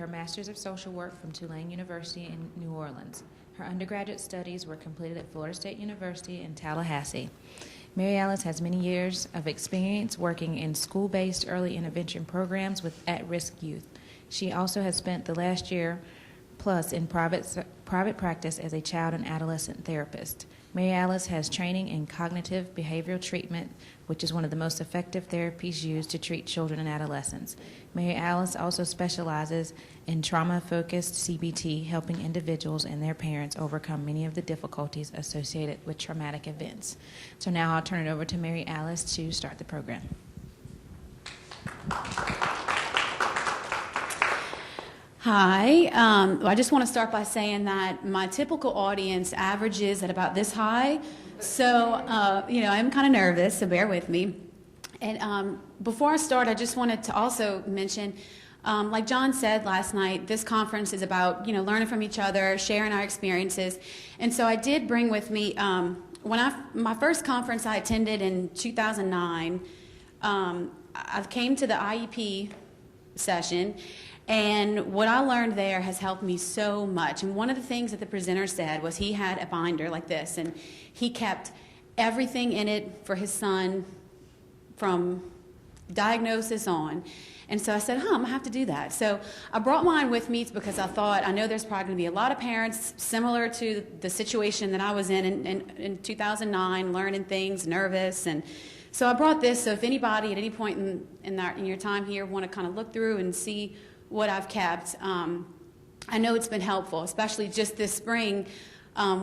her Master's of Social Work from Tulane University in New Orleans. Her undergraduate studies were completed at Florida State University in Tallahassee. Mary Alice has many years of experience working in school-based early intervention programs with at-risk youth. She also has spent the last year plus in private practice as a child and adolescent therapist. Mary Alice has training in cognitive behavioral treatment, which is one of the most effective therapies used to treat children and adolescents. Mary Alice also specializes in trauma-focused CBT, helping individuals and their parents overcome many of the difficulties associated with traumatic events. So now I'll turn it over to Mary Alice to start the program. Hi. I just want to start by saying that my typical audience averages at about this high. So, I'm kind of nervous, so bear with me. And before I start, I just wanted to also mention, like John said last night, this conference is about, learning from each other, sharing our experiences. And so I did bring with me, my first conference I attended in 2009, I came to the IEP session. And what I learned there has helped me so much. And one of the things that the presenter said was he had a binder like this, and he kept everything in it for his son from diagnosis on. And so I said, I'm going to have to do that. So I brought mine with me because I thought, I know there's probably going to be a lot of parents similar to the situation that I was in 2009, learning things, nervous. And so I brought this, so if anybody at any point in your time here want to kind of look through and see what I've kept. I know it's been helpful, especially just this spring.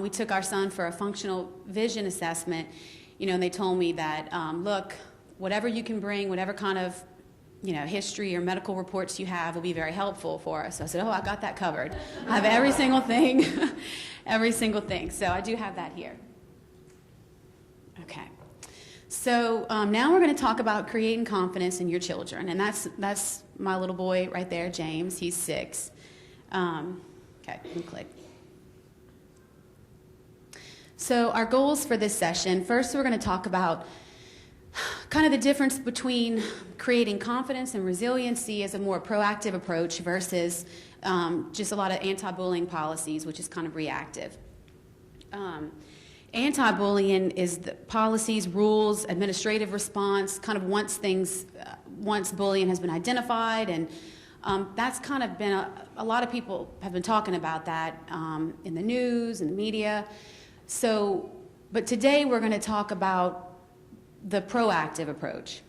We took our son for a functional vision assessment, and they told me that, look, whatever you can bring, whatever kind of, history or medical reports you have will be very helpful for us. So I said, I got that covered. I have every single thing, every single thing. So I do have that here. Okay. So now we're going to talk about creating confidence in your children, and that's my little boy right there, James. He's 6. Okay, click. So our goals for this session, first we're going to talk about kind of the difference between creating confidence and resiliency as a more proactive approach versus just a lot of anti-bullying policies, which is kind of reactive. Anti-bullying is the policies, rules, administrative response, kind of once bullying has been identified, and that's kind of been, a lot of people have been talking about that in the news and the media. So, but today we're going to talk about the proactive approach.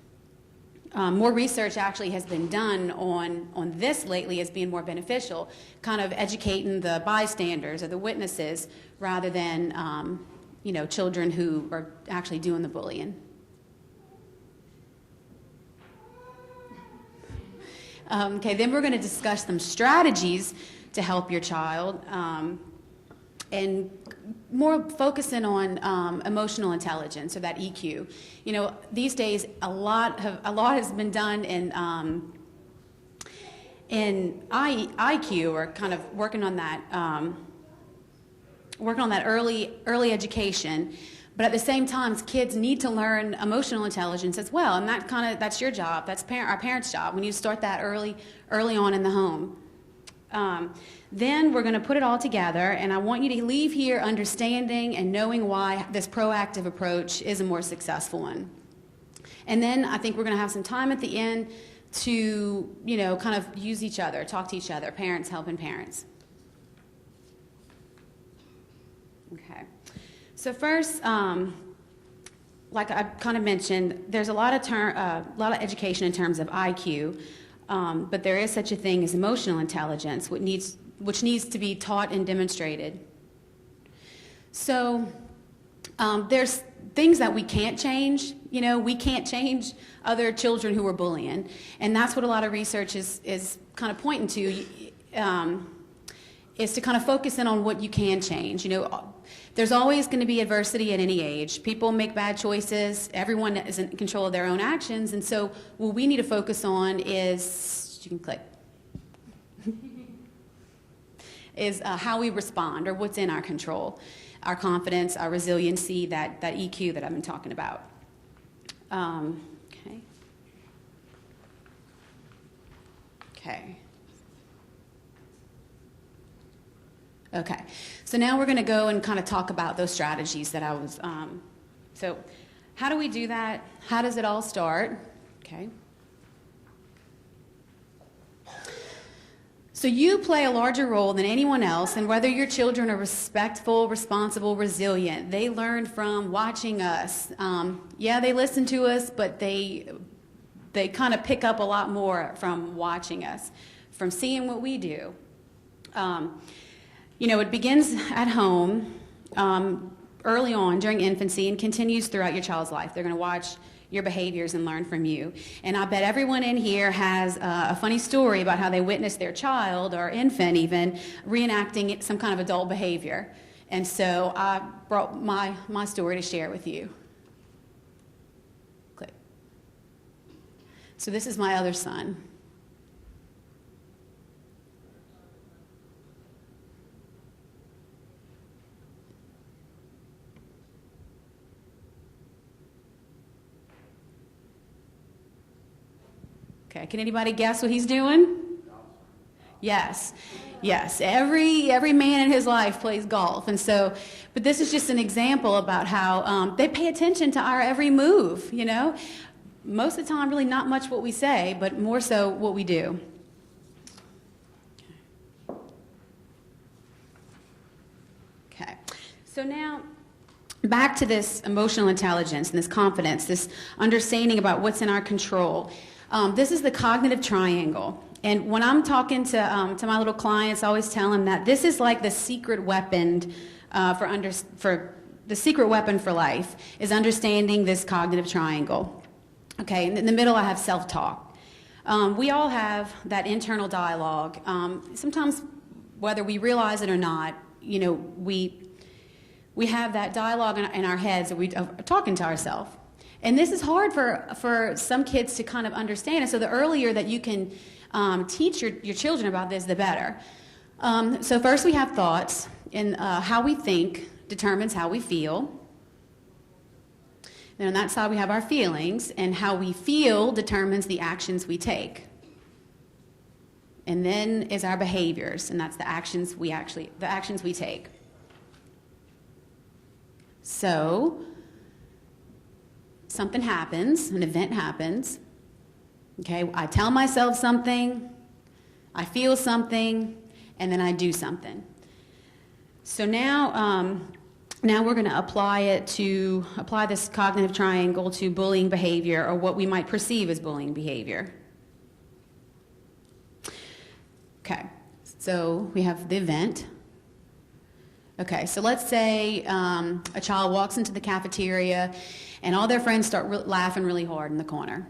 More research actually has been done on this lately as being more beneficial, kind of educating the bystanders or the witnesses rather than children who are actually doing the bullying. Okay, then we're going to discuss some strategies to help your child, and more focusing on emotional intelligence, or that EQ. These days a lot has been done in IQ, or kind of working on that early education. But at the same time, kids need to learn emotional intelligence as well, and that's your job. That's our parents' job. We need to start that early on in the home. Then we're going to put it all together, and I want you to leave here understanding and knowing why this proactive approach is a more successful one. And then I think we're going to have some time at the end to kind of use each other, talk to each other, parents helping parents. Okay. So first, like I kind of mentioned, there's a lot of education in terms of IQ, but there is such a thing as emotional intelligence, which needs to be taught and demonstrated. So there's things that we can't change. We can't change other children who are bullying, and that's what a lot of research is kind of pointing to. Is to kind of focus in on what you can change. There's always going to be adversity at any age. People make bad choices. Everyone is in control of their own actions. And so what we need to focus on is, you can click, is how we respond, or what's in our control. Our confidence, our resiliency, that EQ that I've been talking about. Okay. Okay, so now we're going to go and kind of talk about those strategies that I was, so how do we do that? How does it all start? Okay. So you play a larger role than anyone else, and whether your children are respectful, responsible, resilient, they learn from watching us. Yeah, they listen to us, but they kind of pick up a lot more from watching us, from seeing what we do. You know, it begins at home early on during infancy and continues throughout your child's life. They're going to watch your behaviors and learn from you. And I bet everyone in here has a funny story about how they witnessed their child or infant even reenacting some kind of adult behavior. And so I brought my story to share with you. Click. So this is my other son. Okay, can anybody guess what he's doing? Yes, yes. Every man in his life plays golf, and so, but this is just an example about how they pay attention to our every move. You know, most of the time, really not much what we say, but more so what we do. Okay, so now back to this emotional intelligence and this confidence, this understanding about what's in our control. This is the cognitive triangle. And when I'm talking to my little clients, I always tell them that this is like the secret weapon for the secret weapon for life is understanding this cognitive triangle. Okay, and in the middle I have self-talk. We all have that internal dialogue. Sometimes, whether we realize it or not, you know, we have that dialogue in our heads that we are talking to ourselves. And this is hard for some kids to kind of understand. And so the earlier that you can teach your children about this, the better. So first we have thoughts, and how we think determines how we feel. Then on that side we have our feelings, and how we feel determines the actions we take. And then is our behaviors, and that's the actions we take. So something happens, an event happens, okay, I tell myself something, I feel something, and then I do something. So now we're going to apply this cognitive triangle to bullying behavior, or what we might perceive as bullying behavior. Okay, so we have the event. Okay, so let's say a child walks into the cafeteria and all their friends start laughing really hard in the corner.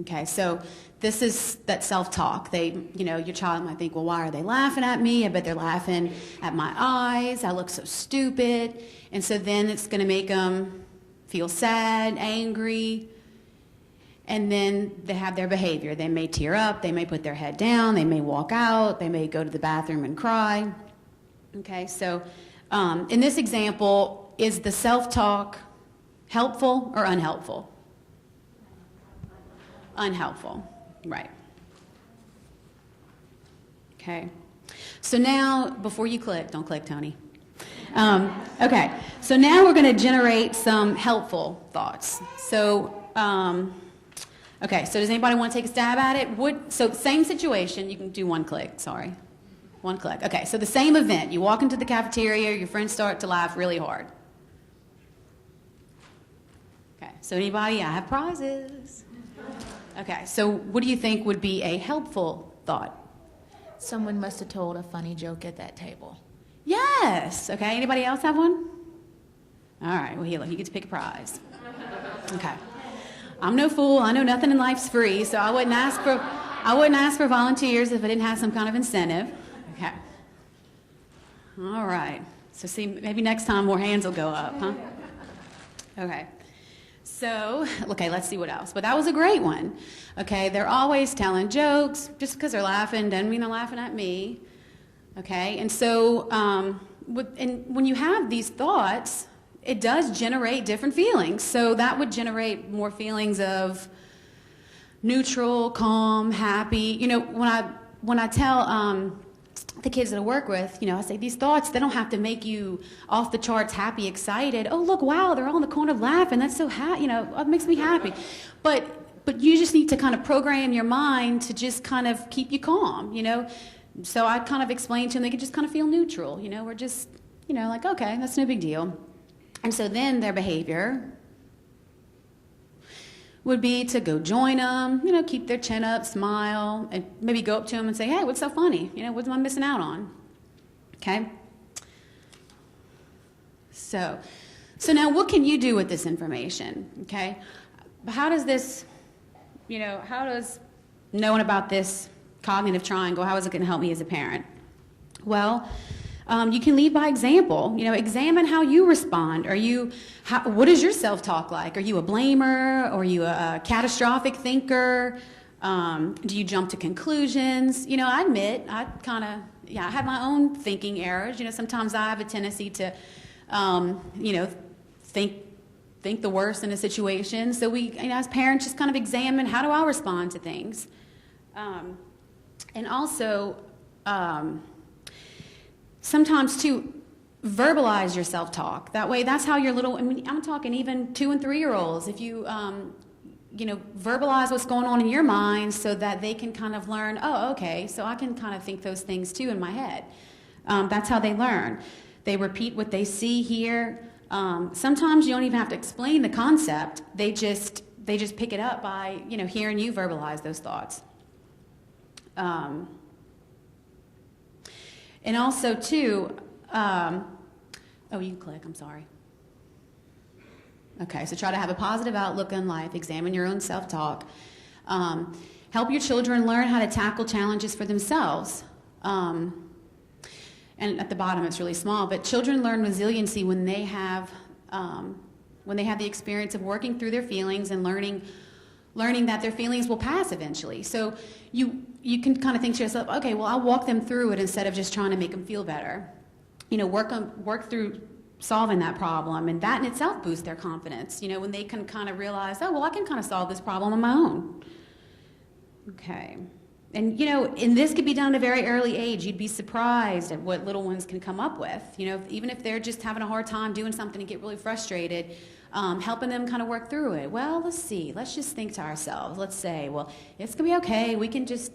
Okay, so this is that self-talk. Your child might think, well, why are they laughing at me? I bet they're laughing at my eyes. I look so stupid. And so then it's going to make them feel sad, angry, and then they have their behavior. They may tear up, they may put their head down, they may walk out, they may go to the bathroom and cry. Okay, so in this example, is the self-talk helpful or unhelpful? Unhelpful, right. Okay, so now, before you click, don't click, Tony. Okay, so now we're going to generate some helpful thoughts. So, okay, so does anybody want to take a stab at it? So same situation, you can do one click, sorry. One click. Okay, so the same event. You walk into the cafeteria, your friends start to laugh really hard. Okay, so anybody? I have prizes. Okay, so what do you think would be a helpful thought? Someone must have told a funny joke at that table. Yes. Okay, anybody else have one? All right, well, you get to pick a prize. Okay. I'm no fool. I know nothing in life's free, so I wouldn't ask for volunteers if I didn't have some kind of incentive. Okay. All right. So see, maybe next time more hands will go up, huh? Okay. So, okay, let's see what else. But that was a great one. Okay, they're always telling jokes. Just because they're laughing doesn't mean they're laughing at me. Okay, and so when you have these thoughts, it does generate different feelings. So that would generate more feelings of neutral, calm, happy. You know, when I tell the kids that I work with, I say these thoughts, they don't have to make you off the charts happy, excited. Oh, look, wow, they're all in the corner laughing. That's so it makes me happy. But you just need to kind of program your mind to just kind of keep you calm, So I kind of explain to them they can just kind of feel neutral, we're just, like, okay, that's no big deal. And so then their behavior would be to go join them, keep their chin up, smile, and maybe go up to them and say, hey, what's so funny? What am I missing out on? Okay? So now what can you do with this information? Okay? How does this, how does knowing about this cognitive triangle, how is it going to help me as a parent? Well, you can lead by example. Examine how you respond. What is your self-talk like? Are you a blamer? Are you a catastrophic thinker? Do you jump to conclusions? I admit, I have my own thinking errors. Sometimes I have a tendency to, think the worst in a situation. So we, as parents, just kind of examine, how do I respond to things? And also, sometimes too, verbalize your self-talk. That way, that's how your little, I'm talking even 2 and 3-year-olds. If you, verbalize what's going on in your mind so that they can kind of learn, oh, okay, so I can kind of think those things too in my head. That's how they learn. They repeat what they see, hear. Sometimes you don't even have to explain the concept. They just pick it up by, hearing you verbalize those thoughts. And also, too, you can click, I'm sorry. Okay, so try to have a positive outlook on life, examine your own self-talk. Help your children learn how to tackle challenges for themselves. And at the bottom, it's really small, but children learn resiliency when they have the experience of working through their feelings and learning that their feelings will pass eventually. So you can kind of think to yourself, okay, well, I'll walk them through it instead of just trying to make them feel better. Work through solving that problem, and that in itself boosts their confidence, when they can kind of realize, oh, well, I can kind of solve this problem on my own. Okay. And, and this could be done at a very early age. You'd be surprised at what little ones can come up with. Even if they're just having a hard time doing something and get really frustrated, helping them kind of work through it. Well, let's see. Let's just think to ourselves. Let's say, well, it's going to be okay. We can just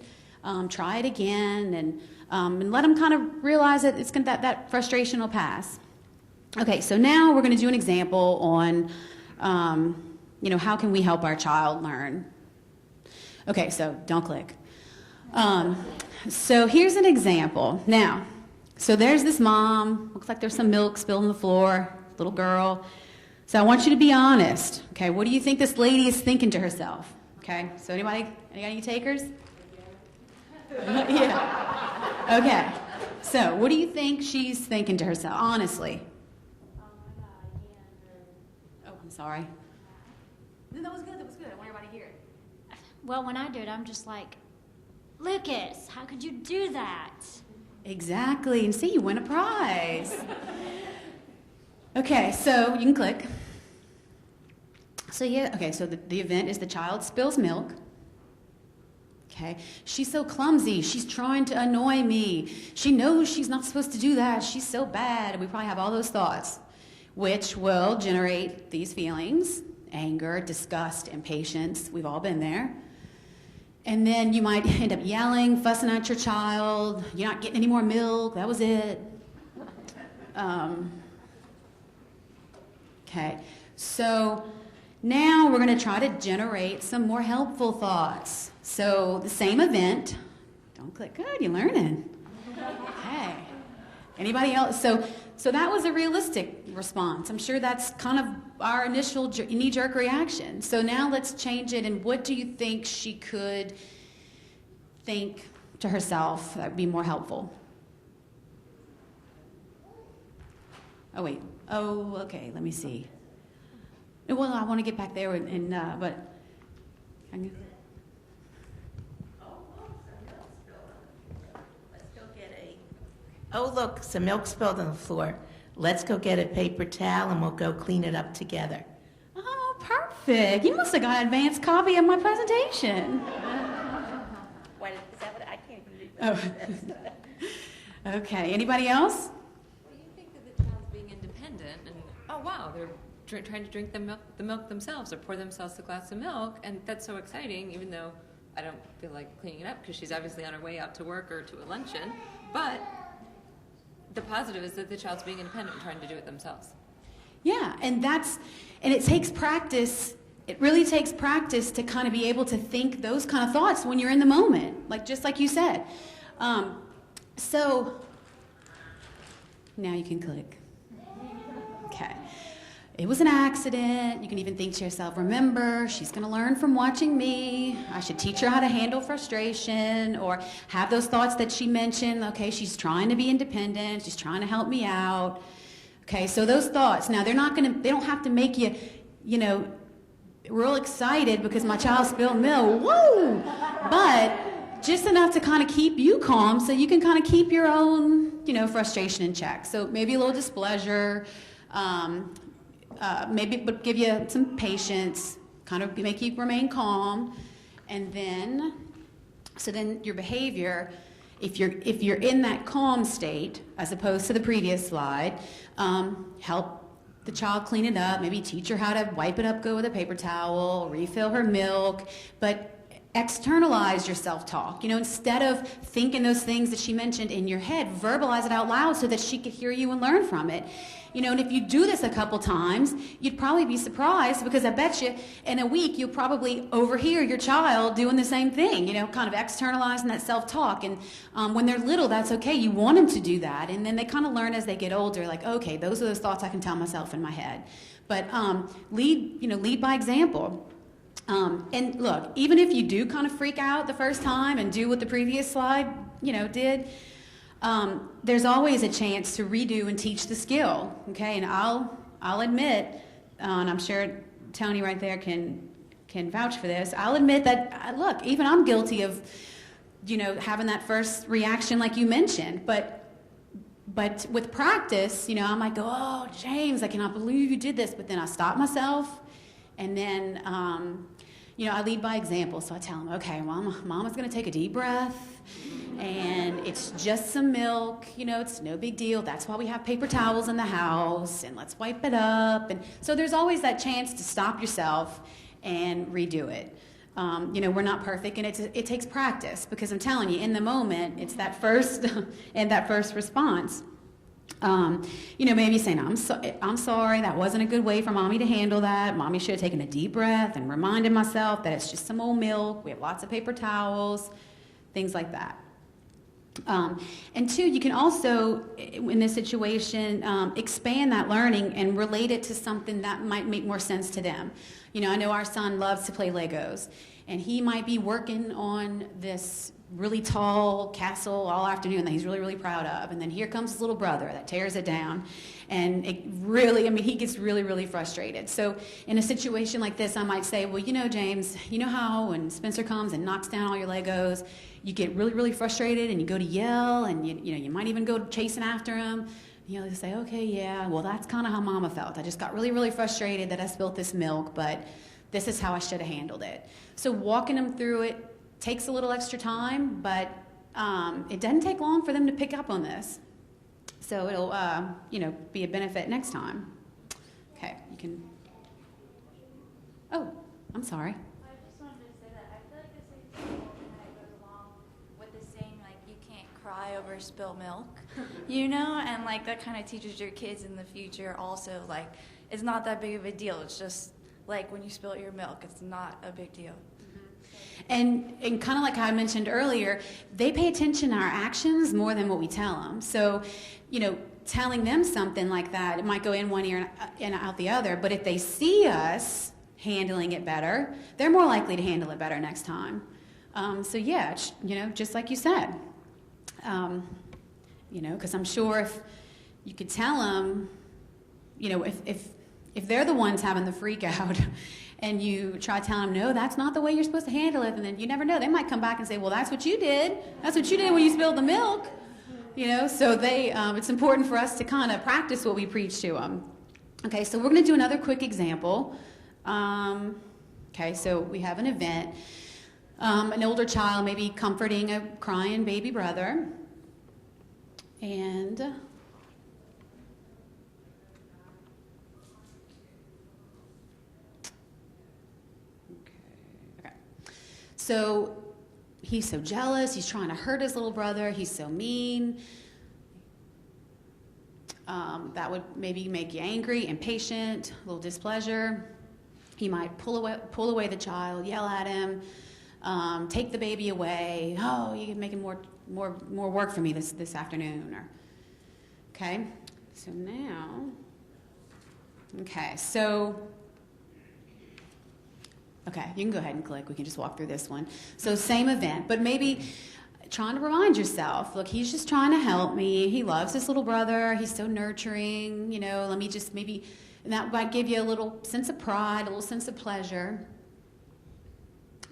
try it again, and let them kind of realize that that frustration will pass. Okay, so now we're going to do an example on, how can we help our child learn? Okay, so don't click. So here's an example. Now, so there's this mom. Looks like there's some milk spilled on the floor. Little girl. So I want you to be honest. Okay, what do you think this lady is thinking to herself? Okay, so any takers? Yeah. Okay. So what do you think she's thinking to herself, honestly? Oh my God, I can't. Oh, I'm sorry. No, that was good. I want everybody to hear it. Well, when I do it, I'm just like, Lucas, how could you do that? Exactly. And see, you win a prize. Okay, so you can click. So so the event is the child spills milk. Okay, she's so clumsy. She's trying to annoy me. She knows she's not supposed to do that. She's so bad. And we probably have all those thoughts, which will generate these feelings: anger, disgust, impatience. We've all been there. And then you might end up yelling, fussing at your child. You're not getting any more milk. That was it. Okay, so now we're going to try to generate some more helpful thoughts. So the same event. Don't click. Good, you're learning. Okay. Anybody else? So that was a realistic response. I'm sure that's kind of our initial knee-jerk reaction. So now let's change it. And what do you think she could think to herself that would be more helpful? Oh, wait. Oh, okay. Let me see. Well, I want to get back there, but... Oh, look, some milk spilled on the floor. Let's go get a paper towel and we'll go clean it up together. Oh, perfect. You must have got an advance copy of my presentation. Wait, is that what I can't believe? Oh. Okay, anybody else? Well, you think that the child's being independent, and oh wow, they're trying to drink the milk themselves, or pour themselves a glass of milk, and that's so exciting. Even though I don't feel like cleaning it up because she's obviously on her way out to work or to a luncheon, but the positive is that the child's being independent and trying to do it themselves. Yeah, and it takes practice. It really takes practice to kind of be able to think those kind of thoughts when you're in the moment, just like you said. So now you can click. Okay. It was an accident. You can even think to yourself, remember, she's going to learn from watching me. I should teach her how to handle frustration, or have those thoughts that she mentioned. Okay, she's trying to be independent. She's trying to help me out. Okay, so those thoughts. Now, they don't have to make you, real excited because my child spilled milk. Woo! But just enough to kind of keep you calm so you can kind of keep your own, frustration in check. So maybe a little displeasure, maybe but give you some patience, kind of make you remain calm. And then your behavior, if you're in that calm state, as opposed to the previous slide, help the child clean it up, maybe teach her how to wipe it up, go with a paper towel, refill her milk, but externalize your self-talk. Instead of thinking those things that she mentioned in your head, verbalize it out loud so that she could hear you and learn from it. And if you do this a couple times, you'd probably be surprised, because I bet you in a week you'll probably overhear your child doing the same thing, kind of externalizing that self-talk. And when they're little, that's okay. You want them to do that. And then they kind of learn as they get older, like, okay, those are those thoughts I can tell myself in my head. But lead by example. And look, even if you do kind of freak out the first time and do what the previous slide, did, there's always a chance to redo and teach the skill, okay? And I'll admit, and I'm sure Tony right there can vouch for this, I'll admit that, look, even I'm guilty of, having that first reaction like you mentioned, but with practice, I might go, oh, James, I cannot believe you did this, but then I stop myself, and then, I lead by example. So I tell them, okay, Mama's going to take a deep breath, and it's just some milk. It's no big deal. That's why we have paper towels in the house, and let's wipe it up. And so there's always that chance to stop yourself and redo it. We're not perfect, and it takes practice, because I'm telling you, in the moment, it's that first and that first response. Maybe saying, I'm sorry, that wasn't a good way for Mommy to handle that. Mommy should have taken a deep breath and reminded myself that it's just some old milk. We have lots of paper towels, things like that. And two, you can also, in this situation, expand that learning and relate it to something that might make more sense to them. I know our son loves to play Legos, and he might be working on this really tall castle all afternoon that he's really, really proud of. And then here comes his little brother that tears it down. And he gets really, really frustrated. So in a situation like this, I might say, well, James, how when Spencer comes and knocks down all your Legos, you get really, really frustrated, and you go to yell, and you might even go chasing after him. They say, okay, yeah, well, that's kind of how Mama felt. I just got really, really frustrated that I spilt this milk, but this is how I should have handled it. So walking them through it takes a little extra time, but it doesn't take long for them to pick up on this. So it'll, be a benefit next time. Okay, you can. Oh, I'm sorry. I just wanted to say that I feel like the same thing kind of goes along with the saying, like, you can't cry over spilled milk, and like that kind of teaches your kids in the future also, like, it's not that big of a deal. It's just like when you spill your milk, it's not a big deal. And kind of like how I mentioned earlier, they pay attention to our actions more than what we tell them. So, telling them something like that, it might go in one ear and out the other, but if they see us handling it better, they're more likely to handle it better next time. So yeah, just like you said, because I'm sure if you could tell them, if they're the ones having the freak out, and you try telling them, no, that's not the way you're supposed to handle it, and then you never know. They might come back and say, well, that's what you did. That's what you did when you spilled the milk. So it's important for us to kind of practice what we preach to them. Okay, so we're going to do another quick example. Okay, so we have an event. An older child maybe comforting a crying baby brother. And okay. So he's so jealous. He's trying to hurt his little brother. He's so mean. That would maybe make you angry, impatient, a little displeasure. He might pull away the child, yell at him, take the baby away. Oh, you're making more work for me this afternoon. Okay, so now, okay, you can go ahead and click. We can just walk through this one. So same event, but maybe trying to remind yourself, look, he's just trying to help me. He loves his little brother. He's so nurturing. Let me just maybe, and that might give you a little sense of pride, a little sense of pleasure.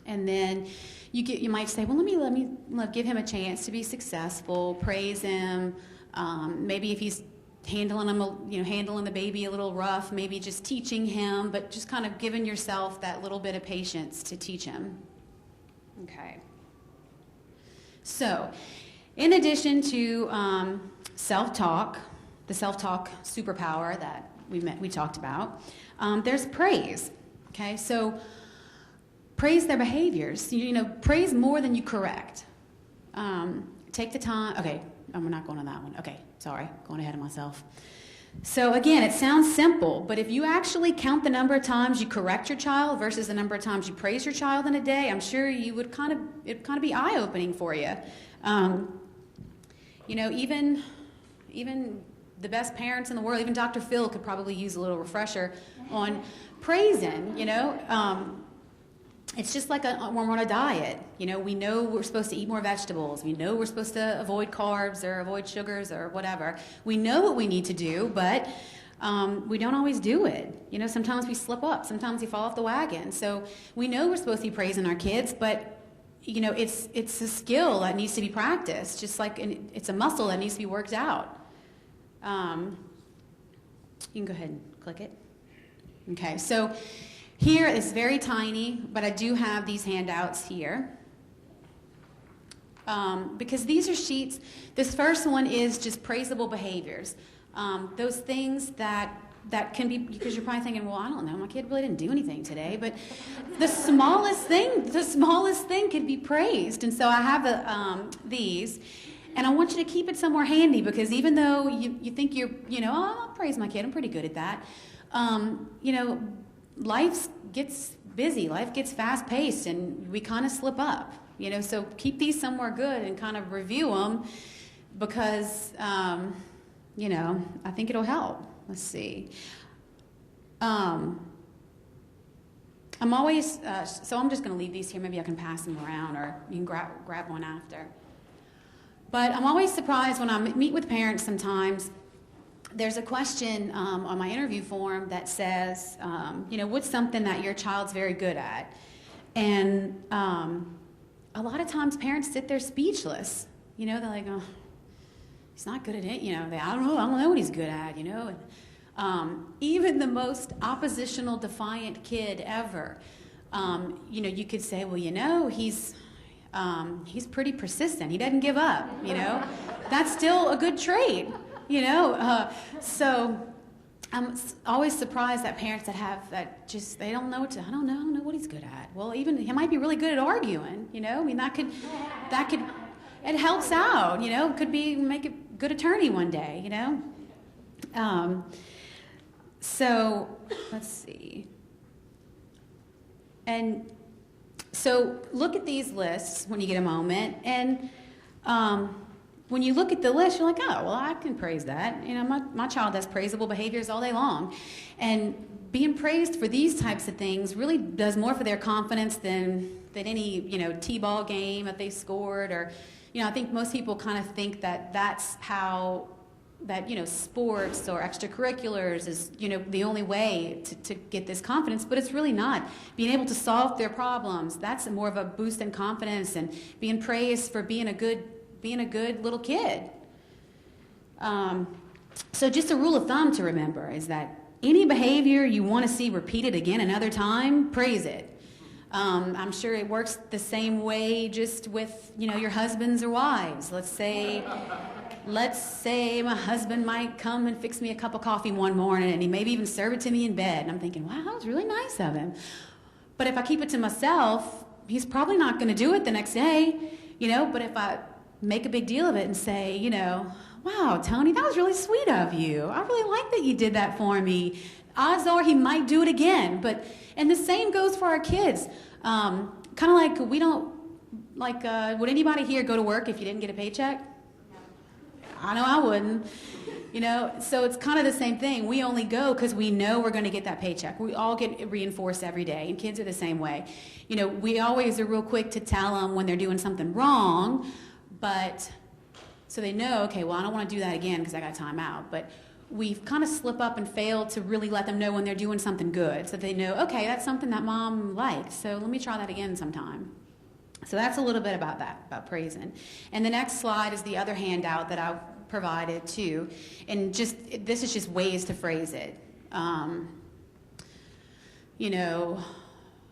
And then you might say, well, let me give him a chance to be successful. Praise him. Maybe if he's handling the baby a little rough, maybe just teaching him, but just kind of giving yourself that little bit of patience to teach him. Okay. So, in addition to self-talk, the self-talk superpower that we talked about, there's praise. Okay, so praise their behaviors. Praise more than you correct. Take the time. Okay, I'm not going on that one. Okay, sorry, going ahead of myself. So again, it sounds simple, but if you actually count the number of times you correct your child versus the number of times you praise your child in a day, I'm sure it'd kind of be eye-opening for you. Even the best parents in the world, even Dr. Phil could probably use a little refresher on praising. It's just like when we're on a diet. We know we're supposed to eat more vegetables. We know we're supposed to avoid carbs or avoid sugars or whatever. We know what we need to do, but we don't always do it. Sometimes we slip up. Sometimes we fall off the wagon. So we know we're supposed to be praising our kids, but it's a skill that needs to be practiced, just like it's a muscle that needs to be worked out. You can go ahead and click it. Okay, so here is very tiny, but I do have these handouts here. Because these are sheets. This first one is just praisable behaviors. Those things that can be, because you're probably thinking, well, I don't know, my kid really didn't do anything today, but the smallest thing can be praised. And so I have these, and I want you to keep it somewhere handy, because even though you think I'll praise my kid, I'm pretty good at that. Life gets busy, life gets fast-paced, and we kind of slip up, so keep these somewhere good and kind of review them, because, I think it'll help. Let's see. I'm always, so I'm just going to leave these here. Maybe I can pass them around, or you can grab one after. But I'm always surprised when I meet with parents sometimes. There's a question on my interview form that says, what's something that your child's very good at? And a lot of times parents sit there speechless. They're like, oh, he's not good at it. I don't know what he's good at, And, even the most oppositional, defiant kid ever, you could say, well, he's pretty persistent. He doesn't give up, That's still a good trait. So I'm always surprised at parents that have that they don't know I don't know what he's good at. Well, even he might be really good at arguing, that could, it helps out, could make a good attorney one day, So let's see. And so look at these lists when you get a moment, and when you look at the list, you're like, oh, well, I can praise that. My child has praisable behaviors all day long. And being praised for these types of things really does more for their confidence than any, T-ball game that they scored. Or, I think most people kind of think that that's how, that, sports or extracurriculars is, the only way to get this confidence. But it's really not. Being able to solve their problems, that's more of a boost in confidence, and being praised for being a good little kid. So just a rule of thumb to remember is that any behavior you want to see repeated again another time, praise it. I'm sure it works the same way just with, your husbands or wives. Let's say my husband might come and fix me a cup of coffee one morning, and he maybe even serve it to me in bed. And I'm thinking, wow, that was really nice of him. But if I keep it to myself, he's probably not going to do it the next day, But if I make a big deal of it and say, wow, Tony, that was really sweet of you. I really like that you did that for me. Odds are he might do it again. And the same goes for our kids. Kind of like we don't, would anybody here go to work if you didn't get a paycheck? I know I wouldn't. So it's kind of the same thing. We only go because we know we're going to get that paycheck. We all get reinforced every day, and kids are the same way. We always are real quick to tell them when they're doing something wrong, but so they know, okay, well, I don't want to do that again because I got time out. But we kind of slip up and fail to really let them know when they're doing something good, so they know, okay, that's something that mom likes, so let me try that again sometime. So that's a little bit about that, about praising. And the next slide is the other handout that I provided too, and this is just ways to phrase it.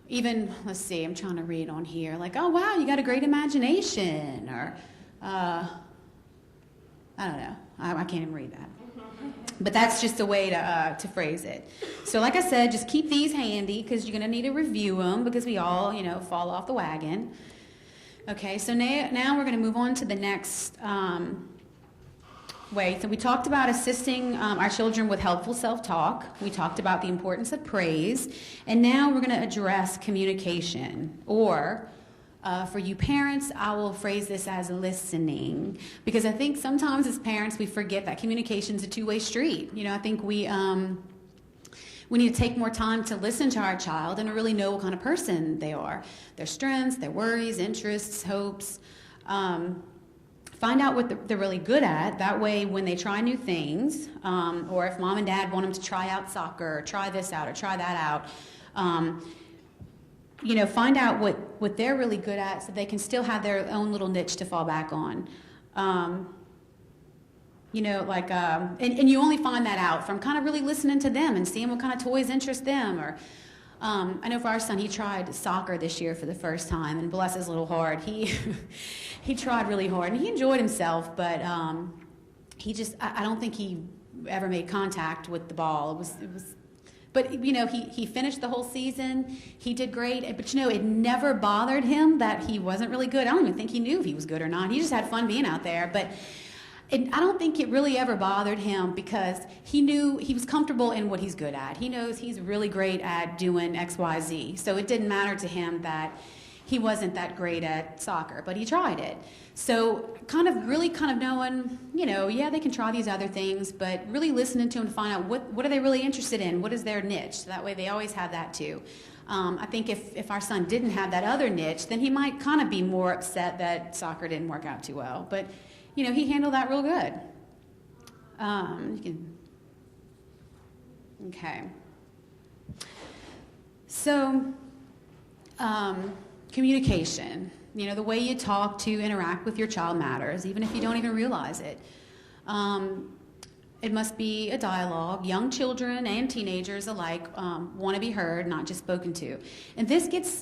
Even, let's see, I'm trying to read on here, like, oh wow, you got a great imagination, or I don't know, I can't even read that. But that's just a way to phrase it. So like I said, just keep these handy because you're going to need to review them because we all, fall off the wagon. Okay, so now we're going to move on to the next way. So we talked about assisting our children with helpful self-talk. We talked about the importance of praise. And now we're going to address communication, or for you parents, I will phrase this as listening, because I think sometimes as parents we forget that communication is a two-way street. I think we need to take more time to listen to our child and to really know what kind of person they are, their strengths, their worries, interests, hopes. Find out what they're really good at. That way, when they try new things, or if mom and dad want them to try out soccer, or try this out, or try that out, find out what they're really good at so they can still have their own little niche to fall back on. And you only find that out from kind of really listening to them and seeing what kind of toys interest them. Or I know for our son, he tried soccer this year for the first time, and bless his little heart, he tried really hard, and he enjoyed himself, but I don't think he ever made contact with the ball. It was. But, he finished the whole season. He did great. But, it never bothered him that he wasn't really good. I don't even think he knew if he was good or not. He just had fun being out there. But I don't think it really ever bothered him because he knew he was comfortable in what he's good at. He knows he's really great at doing X, Y, Z. So it didn't matter to him that he wasn't that great at soccer, but he tried it. So kind of knowing, they can try these other things, but really listening to them to find out what are they really interested in? What is their niche? So that way they always have that too. I think if our son didn't have that other niche, then he might kind of be more upset that soccer didn't work out too well. But, he handled that real good. Okay. So, communication. The way you talk to interact with your child matters, even if you don't even realize it. It must be a dialogue. Young children and teenagers alike want to be heard, not just spoken to. And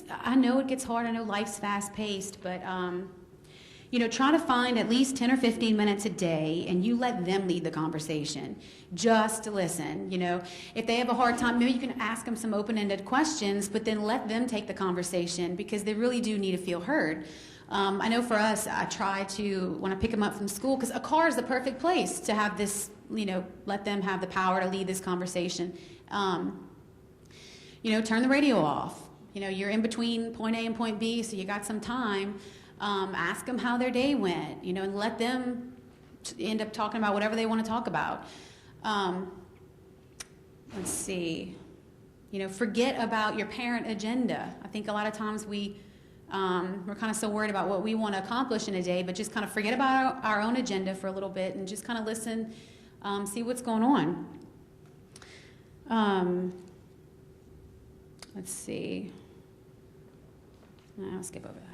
I know it gets hard. I know life's fast-paced, but, try to find at least 10 or 15 minutes a day, and you let them lead the conversation. Just listen. If they have a hard time, maybe you can ask them some open-ended questions, but then let them take the conversation because they really do need to feel heard. I know for us, I try to, when I pick them up from school, because a car is the perfect place to have this, let them have the power to lead this conversation. Turn the radio off. You're in between point A and point B, so you got some time. Ask them how their day went, and let them end up talking about whatever they want to talk about. Let's see. Forget about your parent agenda. I think a lot of times we're kind of so worried about what we want to accomplish in a day, but just kind of forget about our own agenda for a little bit and just kind of listen, see what's going on. Let's see. I'll skip over that.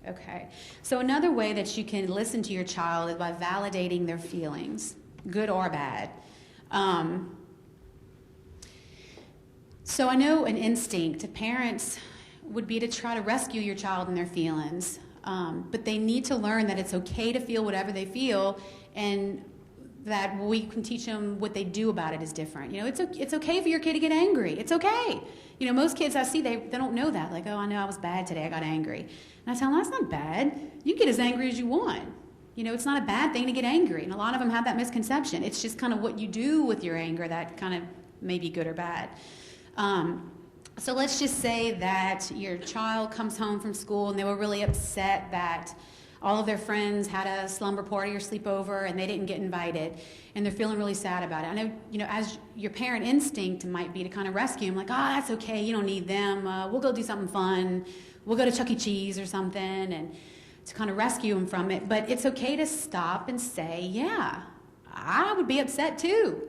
Okay, so another way that you can listen to your child is by validating their feelings, good or bad. So I know an instinct of parents would be to try to rescue your child and their feelings, but they need to learn that it's okay to feel whatever they feel, and that we can teach them what they do about it is different. You know, it's okay for your kid to get angry. It's okay. You know, most kids I see, they don't know that. Like, oh, I know I was bad today, I got angry. And I tell them, that's not bad. You get as angry as you want. You know, it's not a bad thing to get angry. And a lot of them have that misconception. It's just kind of what you do with your anger that kind of may be good or bad. So let's just say that your child comes home from school and they were really upset that all of their friends had a slumber party or sleepover and they didn't get invited, and they're feeling really sad about it. I know, you know, as your parent instinct might be to kind of rescue them, like, oh, that's okay, you don't need them, we'll go do something fun, we'll go to Chuck E. Cheese or something, and to kind of rescue them from it. But it's okay to stop and say, yeah, I would be upset too.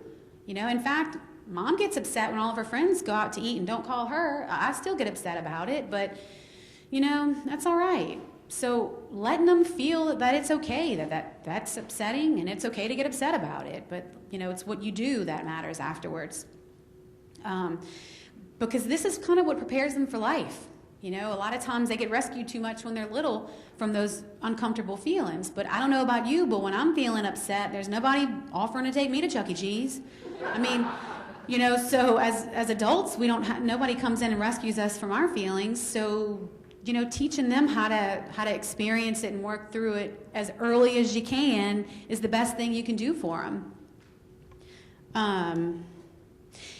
You know, in fact, Mom gets upset when all of her friends go out to eat and don't call her. I still get upset about it, but, you know, that's all right. So letting them feel that it's okay, that's upsetting, and it's okay to get upset about it. But, you know, it's what you do that matters afterwards. Because this is kind of what prepares them for life. You know, a lot of times they get rescued too much when they're little from those uncomfortable feelings. But I don't know about you, but when I'm feeling upset, there's nobody offering to take me to Chuck E. Cheese. I mean, you know, so as adults, we don't nobody comes in and rescues us from our feelings. So, you know, teaching them how to experience it and work through it as early as you can is the best thing you can do for them.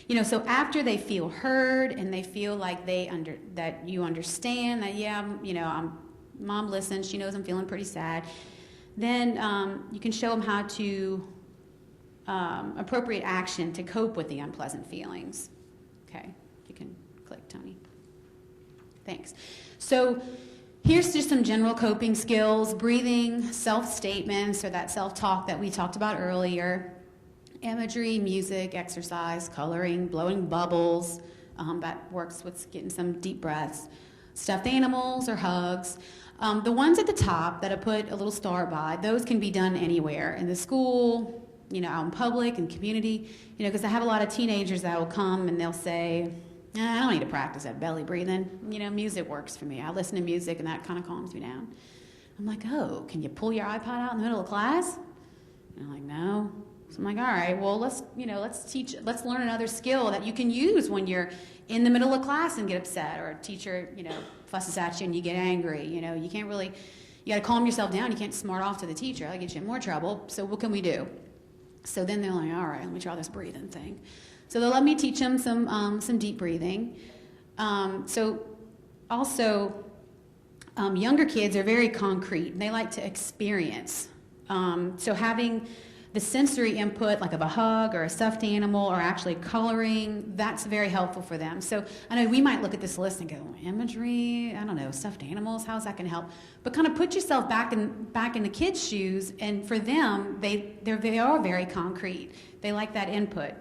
You know, so after they feel heard and they feel like that you understand that, yeah, you know, Mom listens, she knows I'm feeling pretty sad, then you can show them how to appropriate action to cope with the unpleasant feelings. Okay, you can click, Tony. Thanks. So here's just some general coping skills: breathing, self-statements, or that self-talk that we talked about earlier, imagery, music, exercise, coloring, blowing bubbles, that works with getting some deep breaths, stuffed animals or hugs. The ones at the top that I put a little star by, those can be done anywhere, in the school, you know, out in public and community, you know, because I have a lot of teenagers that will come and they'll say, I don't need to practice that belly breathing. You know, music works for me. I listen to music and that kind of calms me down. I'm like, oh, can you pull your iPod out in the middle of class? And I'm like, no. So I'm like, all right, well, let's learn another skill that you can use when you're in the middle of class and get upset, or a teacher, you know, fusses at you and you get angry. You know, you can't really, you got to calm yourself down. You can't smart off to the teacher. That'll get you in more trouble. So what can we do? So then they're like, all right, let me try this breathing thing. So they'll let me teach them some deep breathing. So also, younger kids are very concrete. They like to experience. So having the sensory input, like of a hug or a stuffed animal or actually coloring, that's very helpful for them. So I know we might look at this list and go, imagery, I don't know, stuffed animals, how's that going to help? But kind of put yourself back in the kids' shoes, and for them, they are very concrete. They like that input.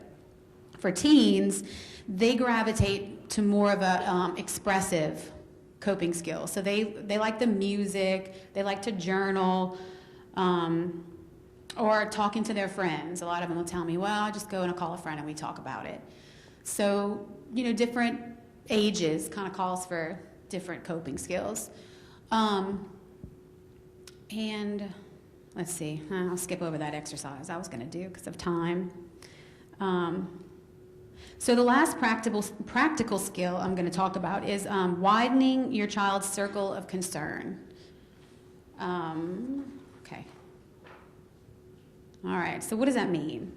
For teens, they gravitate to more of a expressive coping skill. So they like the music, they like to journal, or talking to their friends. A lot of them will tell me, well, I just go and I call a friend and we talk about it. So, you know, different ages kind of calls for different coping skills. And let's see, I'll skip over that exercise I was going to do because of time. So the last practical skill I'm going to talk about is widening your child's circle of concern. Okay. All right, so what does that mean?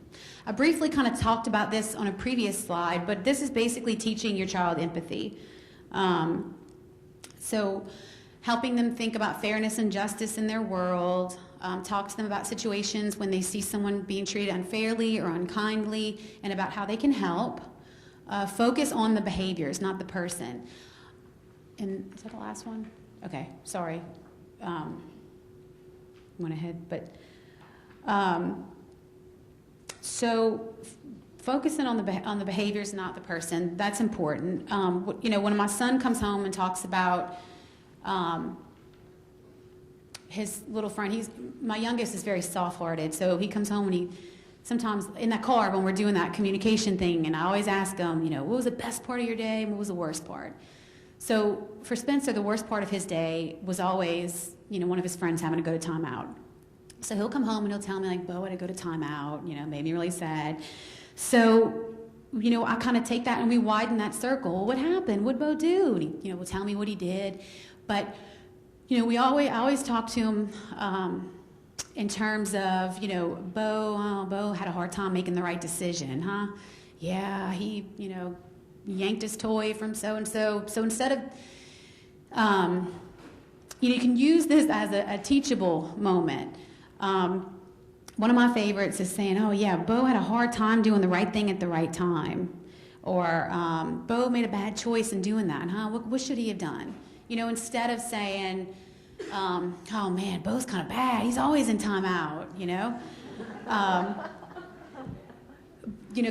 I briefly kind of talked about this on a previous slide, but this is basically teaching your child empathy. So helping them think about fairness and justice in their world, talk to them about situations when they see someone being treated unfairly or unkindly, and about how they can help. Focus on the behaviors, not the person. And is that the last one? Okay, sorry. Went ahead, but so focusing on the behaviors, not the person, that's important. You know, when my son comes home and talks about his little friend, my youngest is very soft-hearted, so he comes home and he sometimes in that car when we're doing that communication thing, and I always ask them, what was the best part of your day and what was the worst part? So for Spencer, the worst part of his day was always, one of his friends having to go to timeout. So he'll come home and he'll tell me, like, Bo, I had to go to timeout, made me really sad. So, I kind of take that and we widen that circle. What happened? What'd Bo do? And he, will tell me what he did. But, I always talk to him in terms of, Bo had a hard time making the right decision, huh? Yeah, he, yanked his toy from so-and-so. So instead of, you can use this as a teachable moment. One of my favorites is saying, oh yeah, Bo had a hard time doing the right thing at the right time. Or Bo made a bad choice in doing that, huh? What should he have done? Instead of saying, oh man, Bo's kind of bad. He's always in timeout,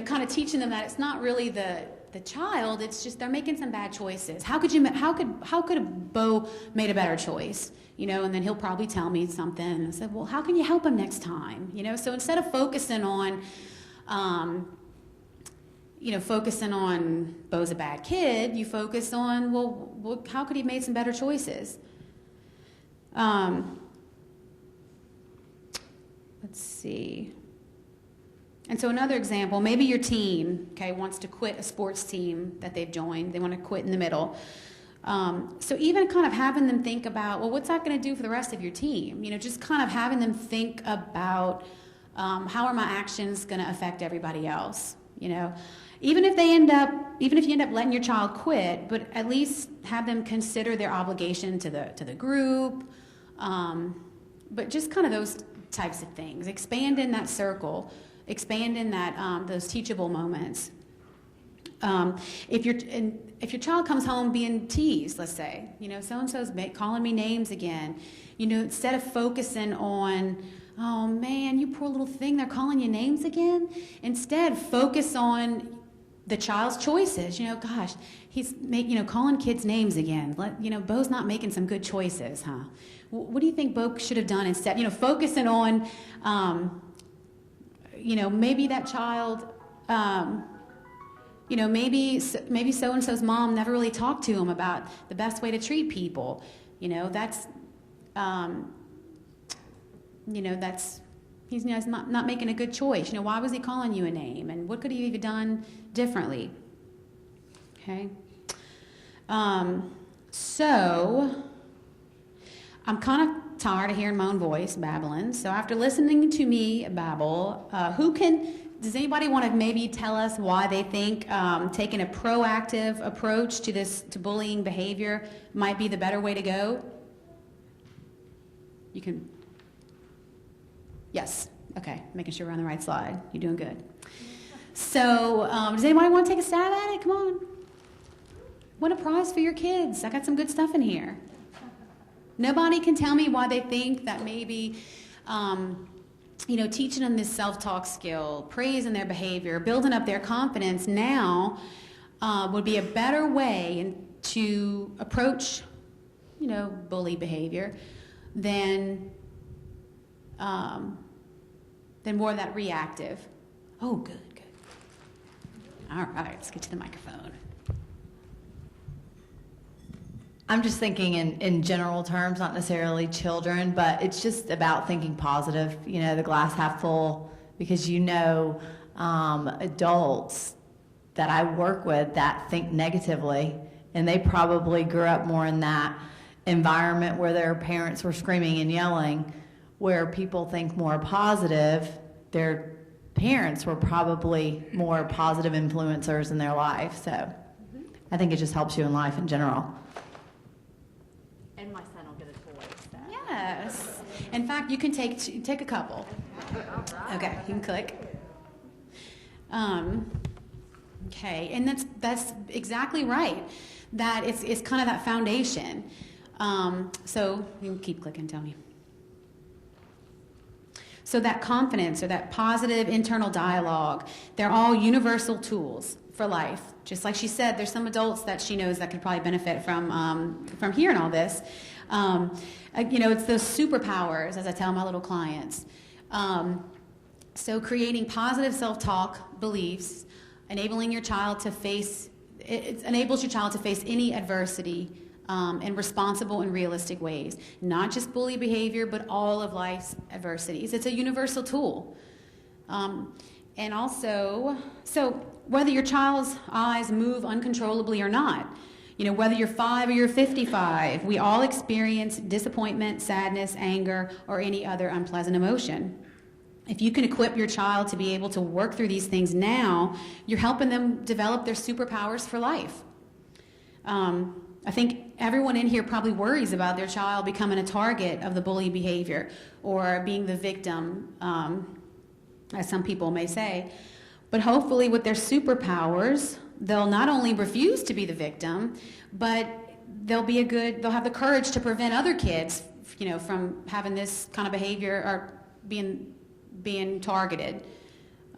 kind of teaching them that it's not really the child, it's just they're making some bad choices. How could Bo made a better choice? And then he'll probably tell me something, and I said, well, how can you help him next time? So instead of focusing on, Bo's a bad kid, you focus on, well, how could he have made some better choices? Let's see. And so another example, maybe your teen, wants to quit a sports team that they've joined. They want to quit in the middle. So even kind of having them think about, well, what's that going to do for the rest of your team? Just kind of having them think about how are my actions going to affect everybody else? Even if you end up letting your child quit, but at least have them consider their obligation to the group. But just kind of those types of things. Expand in that circle. Expand in that those teachable moments. If your child comes home being teased, let's say, so-and-so's calling me names again, instead of focusing on, oh man, you poor little thing, they're calling you names again, instead focus on the child's choices. Gosh, he's calling kids names again. Bo's not making some good choices, huh? What do you think Bo should have done instead? Focusing on, maybe that child, maybe so-and-so's mom never really talked to him about the best way to treat people. That's he's not making a good choice. Why was he calling you a name? And what could he have done differently? Okay. So I'm kind of tired of hearing my own voice babbling. So after listening to me babble, does anybody want to maybe tell us why they think taking a proactive approach to bullying behavior might be the better way to go? You can. Yes. Okay. Making sure we're on the right slide. You're doing good. So does anybody want to take a stab at it? Come on. Win a prize for your kids. I got some good stuff in here. Nobody can tell me why they think that maybe teaching them this self-talk skill, praising their behavior, building up their confidence now would be a better way to approach, bully behavior than more of that reactive. Oh, good. All right, let's get to the microphone. I'm just thinking in general terms, not necessarily children, but it's just about thinking positive, the glass half full, because adults that I work with that think negatively, and they probably grew up more in that environment where their parents were screaming and yelling, where people think more positive, their parents were probably more positive influencers in their life. So I think it just helps you in life in general. And my son will get a toy. So. Yes. In fact, you can take a couple. Okay, you can click. Okay, and that's exactly right. That it's kind of that foundation. So you can keep clicking, Tony. So that confidence or that positive internal dialogue, they're all universal tools for life. Just like she said, there's some adults that she knows that could probably benefit from hearing all this. It's those superpowers, as I tell my little clients. So creating positive self-talk beliefs, enabling your child to face, it enables your child to face any adversity in responsible and realistic ways. Not just bully behavior, but all of life's adversities. It's a universal tool. And also, so whether your child's eyes move uncontrollably or not, you know, whether you're 5 or you're 55, we all experience disappointment, sadness, anger, or any other unpleasant emotion. If you can equip your child to be able to work through these things now, you're helping them develop their superpowers for life. I think everyone in here probably worries about their child becoming a target of the bully behavior or being the victim, as some people may say. But hopefully with their superpowers, they'll not only refuse to be the victim, but they'll have the courage to prevent other kids, you know, from having this kind of behavior or being targeted,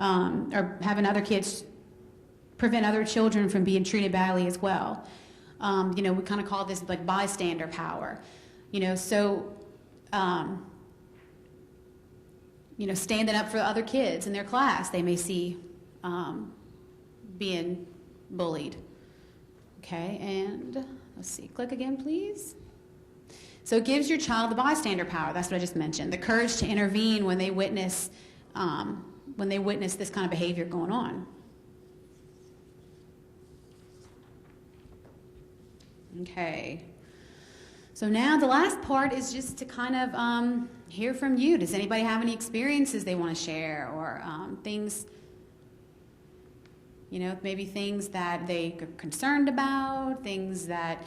or having other kids prevent other children from being treated badly as well. You know, we kind of call this like bystander power. You know, so, you know, standing up for other kids in their class they may see being bullied. Okay, and let's see, click again, please. So it gives your child the bystander power. That's what I just mentioned. The courage to intervene when they witness this kind of behavior going on. Okay. So now the last part is just to kind of hear from you. Does anybody have any experiences they want to share, or things, you know, maybe things that they're concerned about, things that,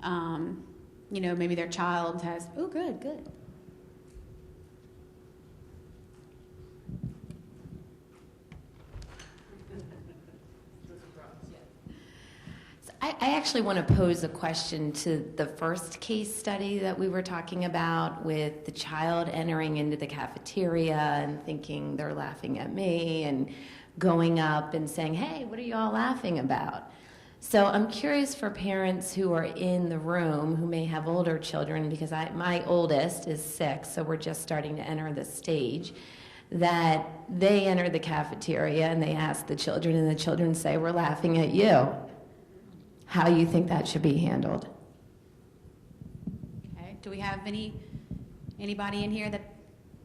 you know, maybe their child has, oh, good. I actually want to pose a question to the first case study that we were talking about, with the child entering into the cafeteria and thinking they're laughing at me and going up and saying, hey, what are you all laughing about? So I'm curious for parents who are in the room who may have older children, because my oldest is 6, so we're just starting to enter this stage, that they enter the cafeteria and they ask the children, and the children say, we're laughing at you. How you think that should be handled? Okay. Do we have anybody in here that